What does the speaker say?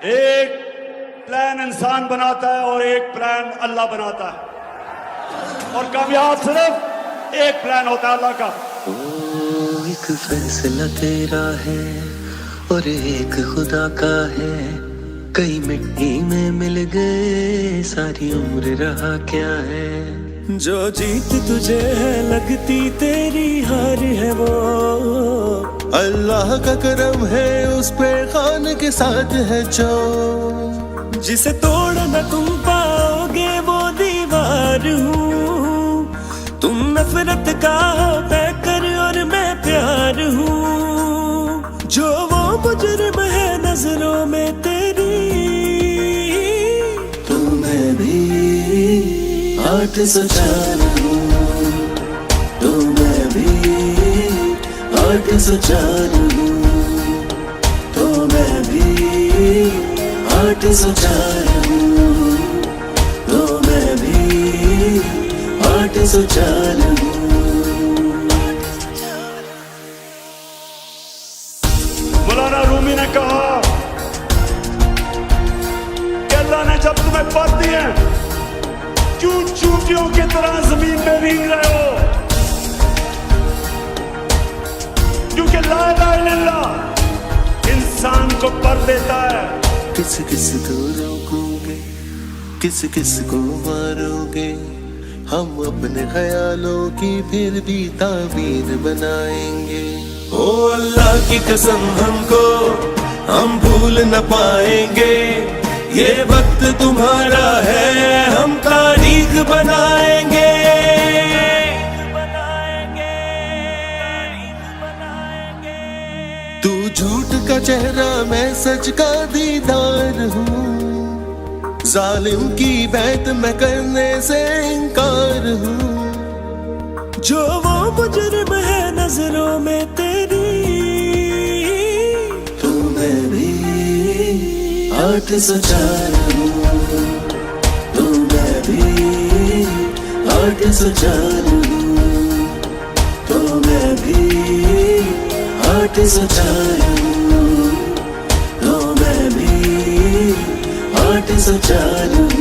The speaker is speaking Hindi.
एक प्लान इंसान बनाता है और एक प्लान अल्लाह बनाता है, और कामयाब सिर्फ एक प्लान होता है अल्लाह का। एक फैसला तेरा है और एक खुदा का है, कई मिट्टी में मिल गए सारी उम्र रहा क्या है। जो जीत तुझे है लगती तेरी हार है वो अल्लाह का करम है, उस पे खान के साथ है जो जिसे तोड़ न तुम पाओगे वो दीवार हूँ। तुम नफरत का पैकर और मैं प्यार हूँ, जो वो मुजरिम है नजरों में तेरी। तुम्हें भी 804 हूँ, तुम्हें भी 804 हूँ, तो मैं भी 804 हूँ, तो मैं भी 804 हूँ। मौलाना रूमी ने कहा कि अल्लाह ने जब तुम्हें पद दिए क्यों चूंटियों की तरह जमीन में भीग रहे हो, क्योंकि ला इलाहा इल्लल्लाह इंसान को पर देता है। किस किस को रोकोगे, किस किस को मारोगे, हम अपने ख्यालों की फिर भी ताबीर बनाएंगे। ओ अल्लाह की कसम हमको हम भूल न पाएंगे, ये वक्त तुम्हारा है हम तारीख बनाएंगे। तू झूठ का चेहरा मैं सच का दीदार हूँ, जालिम की बैत मैं करने से इनकार हूँ, जो वो मुजरिम है नजरों में तेरी। तुम्हें भी 804 हूँ, तुम्हें भी 804 हूँ, तो मैं भी 804 हूँ, तो मैं भी 804 हूँ।